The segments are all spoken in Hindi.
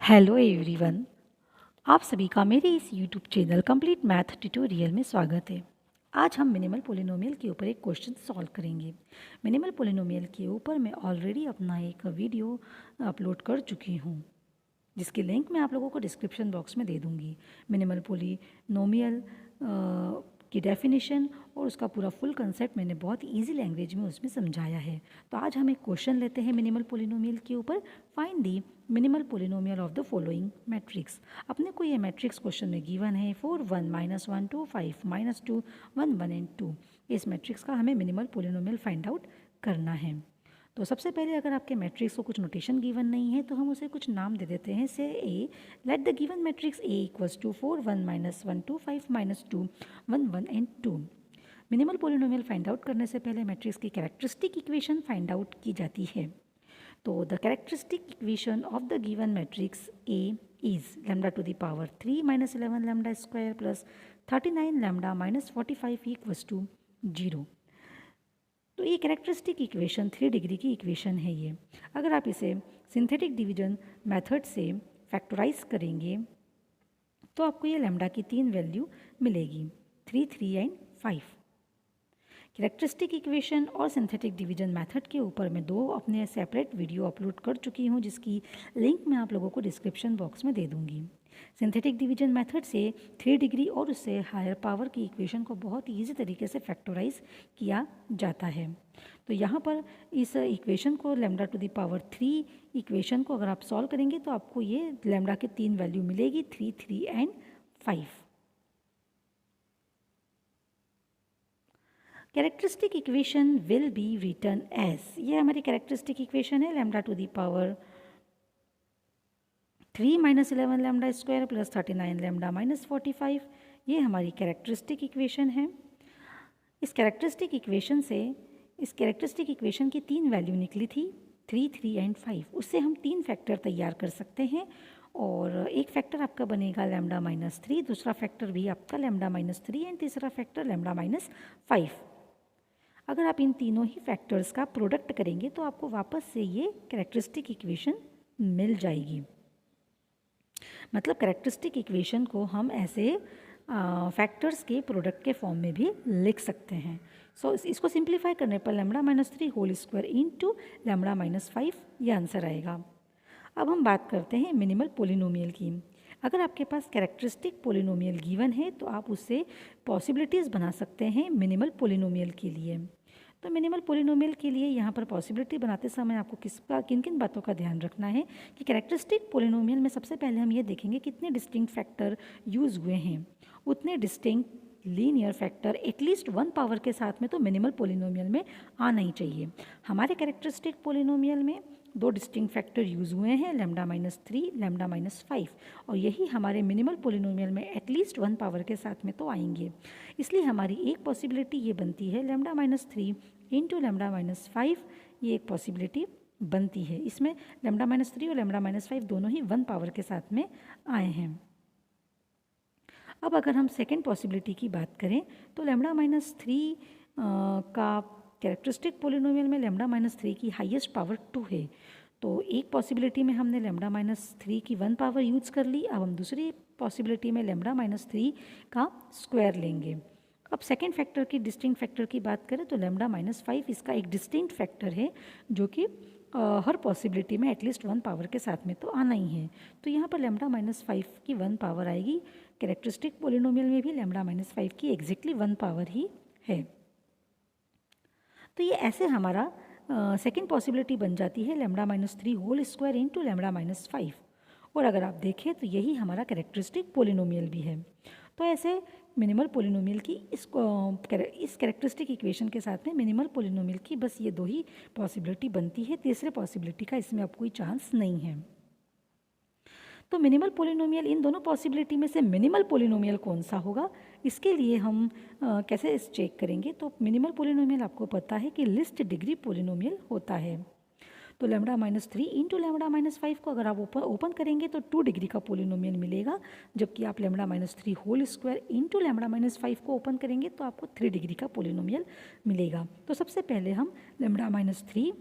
हेलो एवरीवन, आप सभी का मेरे इस YouTube channel complete math tutorial में स्वागत है। आज हम मिनिमल पॉलिनोमियल के ऊपर एक क्वेश्चन सॉल्व करेंगे। मिनिमल पॉलिनोमियल के ऊपर मैं ऑलरेडी अपना एक वीडियो अपलोड कर चुकी हूँ, जिसकी लिंक मैं आप लोगों को डिस्क्रिप्शन बॉक्स में दे दूँगी। मिनिमल पॉलिनोमियल की डेफिनेशन और उसका पूरा फुल कंसेप्ट मैंने बहुत इजी लैंग्वेज में उसमें समझाया है। तो आज हम एक क्वेश्चन लेते हैं मिनिमल पॉलिनोमियल के ऊपर। Find the minimal polynomial of the following matrix. अपने को ये मैट्रिक्स क्वेश्चन में गिवन है 4 1 -1 2 5 -2 1 1 एंड 2। इस मैट्रिक्स का हमें मिनिमल पॉलिनोमियल फाइंड आउट करना है। तो सबसे पहले अगर आपके मैट्रिक्स को कुछ नोटेशन गिवन नहीं है तो हम उसे कुछ नाम दे देते हैं। से A, let the given matrix A equals to 4 1 -1 2 5 -2 1 1 and 2। Minimal polynomial find out करने से पहले मैट्रिक्स की कैरेक्टरिस्टिक इक्वेशन फाइंड आउट की जाती है। तो the characteristic equation of the given matrix A is lambda to the power 3 -11 lambda square plus 39 lambda -45 equals to 0। तो ये कैरेक्टरिस्टिक इक्वेशन 3 डिग्री की इक्वेशन है ये। अगर आप इसे सिंथेटिक डिवीजन मेथड से फैक्टराइज करेंगे तो आपको ये लैम्डा की 3 वैल्यू मिलेगी, 3 3 एंड 5। कैरेक्टरिस्टिक इक्वेशन और सिंथेटिक डिवीजन मेथड के ऊपर मैं 2 अपने सेपरेट वीडियो अपलोड कर चुकी हूँ, जिसकी लिंक मैं आप लोगों को डिस्क्रिप्शन बॉक्स में दे दूँगी। सिंथेटिक डिवीजन मेथड से 3 डिग्री और उससे हायर पावर की इक्वेशन को बहुत ईजी तरीके से फैक्टराइज किया जाता है। तो यहाँ पर इस इक्वेशन को lambda to the power 3 equation को अगर आप सॉल्व करेंगे तो आपको ये लैम्डा के 3 वैल्यू मिलेगी, 3 3 and 5। Characteristic equation will be written as, ये हमारी कैरेक्टरिस्टिक इक्वेशन है, lambda to the power 3 -11 lambda square plus 39 lambda -45, ये हमारी कैरेक्टरिस्टिक इक्वेशन है। इस कैरेक्टरिस्टिक इक्वेशन की 3 वैल्यू निकली थी, 3 3 एंड 5। उससे हम 3 फैक्टर तैयार कर सकते हैं और एक फैक्टर आपका बनेगा लैम्डा -3, दूसरा फैक्टर भी आपका लैम्डा -3 एंड तीसरा फैक्टर लैम्डा -5। अगर आप इन तीनों ही फैक्टर्स का प्रोडक्ट करेंगे तो आपको वापस से ये कैरेक्टरिस्टिक इक्वेशन मिल जाएगी। मतलब कैरेक्टरिस्टिक इक्वेशन को हम ऐसे फैक्टर्स के प्रोडक्ट के फॉर्म में भी लिख सकते हैं। सो इसको सिंप्लीफाई करने पर lambda -3 whole square into lambda -5 ये आंसर आएगा। अब हम बात करते हैं मिनिमल पॉलिनोमियल की। अगर आपके पास कैरेक्टरिस्टिक पॉलिनोमियल गिवन है तो आप उससे पॉसिबिलिटीज़ बना सकते हैं मिनिमल पॉलिनोमियल के लिए। तो मिनिमल पॉलिनोमियल के लिए यहाँ पर पॉसिबिलिटी बनाते समय आपको किन किन बातों का ध्यान रखना है कि कैरेक्टरिस्टिक पॉलिनोमियल में सबसे पहले हम ये देखेंगे कितने डिस्टिंक्ट फैक्टर यूज़ हुए हैं। उतने distinct linear factor at least 1 power के साथ में तो मिनिमल पॉलिनोमियल में आना ही चाहिए। हमारे कैरेक्टरिस्टिक पॉलिनोमियल में 2 डिस्टिंक्ट फैक्टर यूज़ हुए हैं, लैम्डा -3 लैम्डा -5, और यही हमारे मिनिमल पॉलिनोमियल में एटलीस्ट 1 पावर के साथ में तो आएंगे। इसलिए हमारी एक पॉसिबिलिटी ये बनती है लैम्डा -3 इंटू लैम्डा -5, ये एक पॉसिबिलिटी बनती है। इसमें लैम्डा -3 और लैम्डा -5 दोनों ही 1 पावर के साथ में आए हैं। अब अगर हम सेकेंड पॉसिबिलिटी की बात करें तो लैम्डा -3 का कैरेक्टरिस्टिक पॉलिनोमियल में लैम्डा -3 की हाईएस्ट पावर 2 है। तो एक पॉसिबिलिटी में हमने लैम्डा -3 की 1 पावर यूज़ कर ली। अब हम दूसरी पॉसिबिलिटी में लैम्डा -3 का स्क्वायर लेंगे। अब सेकेंड फैक्टर की डिस्टिंक्ट फैक्टर की बात करें तो लैम्डा -5 इसका एक डिस्टिंक्ट फैक्टर है जो कि हर पॉसिबिलिटी में एटलीस्ट 1 पावर के साथ में तो आना ही है। तो यहाँ पर लैम्डा -5 की 1 पावर आएगी। कैरेक्टरिस्टिक पॉलिनोमियल में भी लैम्डा -5 की एग्जैक्टली 1 पावर ही है। तो ये ऐसे हमारा सेकेंड पॉसिबिलिटी बन जाती है lambda -3 whole square into lambda -5। और अगर आप देखें तो यही हमारा कैरेक्टरिस्टिक पॉलिनोमियल भी है। तो ऐसे मिनिमल पॉलिनोमियल की इस कैरेक्टरिस्टिक इक्वेशन के साथ में मिनिमल पॉलिनोमियल की बस ये 2 ही पॉसिबिलिटी बनती है। तीसरे पॉसिबिलिटी का इसमें अब कोई चांस नहीं है। तो मिनिमल पॉलिनोमियल, इन दोनों पॉसिबिलिटी में से मिनिमल पॉलिनोमियल कौन सा होगा, इसके लिए हम कैसे चेक करेंगे। तो मिनिमल पॉलिनोमियल आपको पता है कि लिस्ट डिग्री पॉलिनोमियल होता है। तो लैम्डा -3 इंटू लैम्डा -5 को अगर आप ओपन करेंगे तो 2 डिग्री का पॉलिनोमियल मिलेगा, जबकि आप lambda -3 whole square into lambda -5 को ओपन करेंगे तो आपको 3 डिग्री का पॉलिनोमियल मिलेगा। तो सबसे पहले हम लैम्डा -3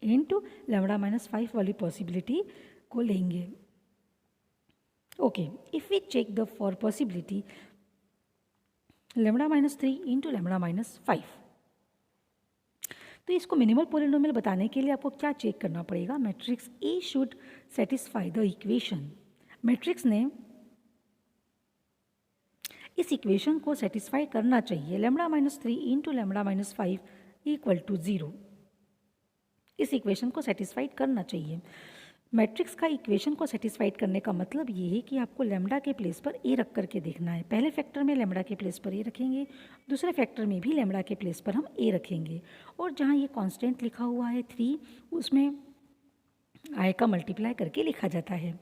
इंटू लैम्डा -5 वाली पॉसिबिलिटी को लेंगे। Okay, if we check the for possibility lambda minus 3 into lambda minus 5, तो इसको मिनिमल पोलिनोमियल बताने के लिए आपको क्या चेक करना पड़ेगा? Matrix A should satisfy the equation. Matrix ने इस इक्वेशन को सेटिस्फाई करना चाहिए, lambda minus 3 into lambda minus 5 equal to 0। इस इक्वेशन को सेटिस्फाइड करना चाहिए। मैट्रिक्स का इक्वेशन को सेटिस्फाइड करने का मतलब ये है कि आपको लैम्बडा के प्लेस पर ए रख करके देखना है। पहले फैक्टर में लैम्बडा के प्लेस पर ए रखेंगे, दूसरे फैक्टर में भी लैम्बडा के प्लेस पर हम ए रखेंगे, और जहाँ ये कांस्टेंट लिखा हुआ है 3, उसमें आई का मल्टीप्लाई करके लिखा जाता है।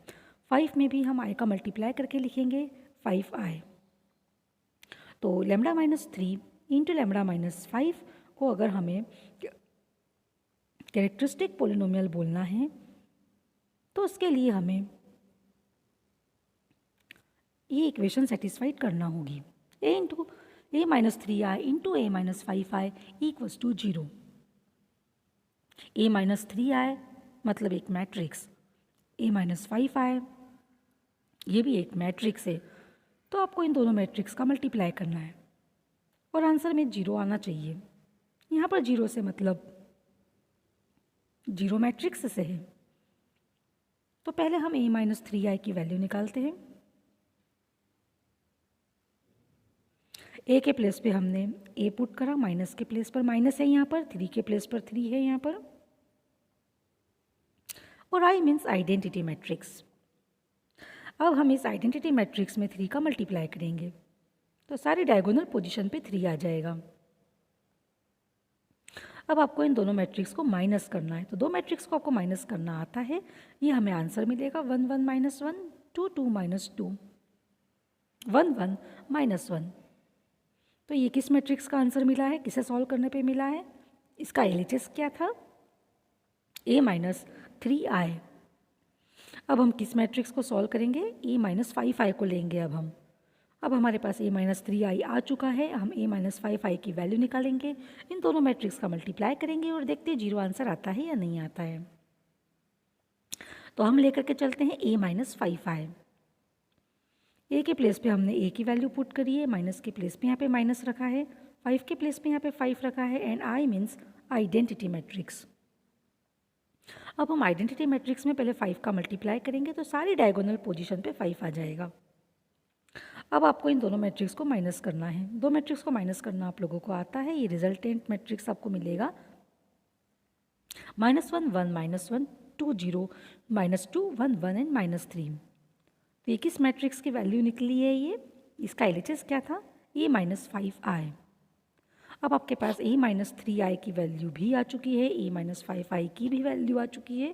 5 में भी हम आई का मल्टीप्लाई करके लिखेंगे 5i। तो lambda minus 3 into lambda minus 5 को अगर हमें कैरेक्टरिस्टिक पोलिनोमियल बोलना है तो उसके लिए हमें ये इक्वेशन सेटिस्फाइड करना होगी। A into A minus 3i into A minus 5i equals to 0। A minus 3i मतलब एक मैट्रिक्स, ए माइनस 5i ये भी एक मैट्रिक्स है, तो आपको इन दोनों मैट्रिक्स का मल्टीप्लाई करना है और आंसर में 0 आना चाहिए। यहाँ पर 0 से मतलब 0 मैट्रिक्स से है, तो पहले हम ए माइनस 3i की वैल्यू निकालते हैं। ए के प्लेस पे हमने ए पुट करा, माइनस के प्लेस पर माइनस है यहाँ पर, 3 के प्लेस पर 3 है यहाँ पर, और आई मीन्स आइडेंटिटी मैट्रिक्स। अब हम इस आइडेंटिटी मैट्रिक्स में 3 का मल्टीप्लाई करेंगे तो सारी डायगोनल पोजीशन पे 3 आ जाएगा। अब आपको इन दोनों मैट्रिक्स को माइनस करना है, तो दो मैट्रिक्स को आपको माइनस करना आता है। ये हमें आंसर मिलेगा 1 1 माइनस 1 2 2 माइनस 2 1 1 माइनस 1। तो ये किस मैट्रिक्स का आंसर मिला है, किसे सॉल्व करने पे मिला है? इसका एलएचएस क्या था? ए माइनस 3i। अब हम किस मैट्रिक्स को सॉल्व करेंगे? ए माइनस 5i को लेंगे। अब हमारे पास ए माइनस 3i आ चुका है, हम ए माइनस 5i की वैल्यू निकालेंगे, इन दोनों मैट्रिक्स का मल्टीप्लाई करेंगे और देखते हैं 0 आंसर आता है या नहीं आता है। तो हम लेकर के चलते हैं ए माइनस 5i। ए के प्लेस पे हमने ए की वैल्यू पुट करी है, माइनस के प्लेस पे यहाँ पे माइनस रखा है, 5 के प्लेस पे यहाँ पे 5 रखा है, and I means identity matrix. अब हम आइडेंटिटी मैट्रिक्स में पहले 5 का मल्टीप्लाई करेंगे तो सारी डायगोनल पोजीशन पे 5 आ जाएगा। अब आपको इन दोनों मैट्रिक्स को माइनस करना है। दो मैट्रिक्स को माइनस करना आप लोगों को आता है। ये रिजल्टेंट मैट्रिक्स आपको मिलेगा -1 1 -1 2 0 -2 1 1 एंड -3। तो ये किस मैट्रिक्स की वैल्यू निकली है? ये इसका एलएचएस क्या था? ए माइनस 5i। अब आपके पास ए माइनस 3i की वैल्यू भी आ चुकी है, ए माइनस 5i की भी वैल्यू आ चुकी है।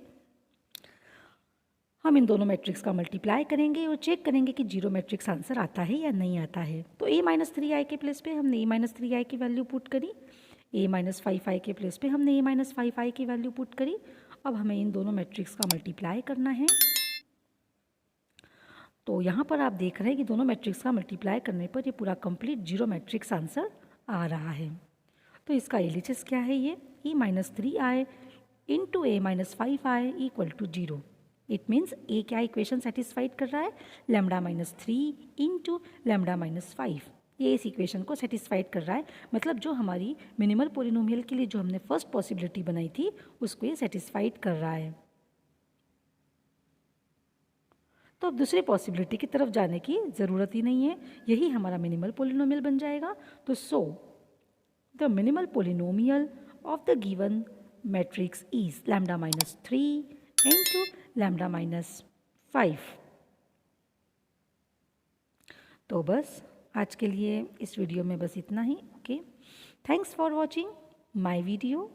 हम इन दोनों मैट्रिक्स का मल्टीप्लाई करेंगे और चेक करेंगे कि 0 मैट्रिक्स आंसर आता है या नहीं आता है। तो ए माइनस 3i के प्लेस पे हमने ए माइनस 3i की वैल्यू पुट करी, ए माइनस 5i के प्लेस पे हमने ए माइनस 5i की वैल्यू पुट करी। अब हमें इन दोनों मैट्रिक्स का मल्टीप्लाई करना है। तो यहाँ पर आप देख रहे हैं कि दोनों मैट्रिक्स का मल्टीप्लाई करने पर ये पूरा कंप्लीट 0 मैट्रिक्स आंसर आ रहा है। तो इसका एलएचएस क्या है? ये A minus 3i into A minus 5i equal to 0। It means A क्या इक्वेशन सेटिस्फाइड कर रहा है? Lambda minus 3 into lambda minus 5। ये इस इक्वेशन को सेटिस्फाइड कर रहा है, मतलब जो हमारी मिनिमल पोलिनोमियल के लिए जो हमने फर्स्ट पॉसिबिलिटी बनाई थी उसको ये सेटिस्फाइड कर रहा है। तो अब दूसरी पॉसिबिलिटी की तरफ जाने की ज़रूरत ही नहीं है, यही हमारा मिनिमल पोलिनोमियल बन जाएगा। तो so the minimal polynomial of the given matrix is lambda minus 3 into lambda minus 5। तो बस आज के लिए इस वीडियो में बस इतना ही। Okay, thanks for watching my video.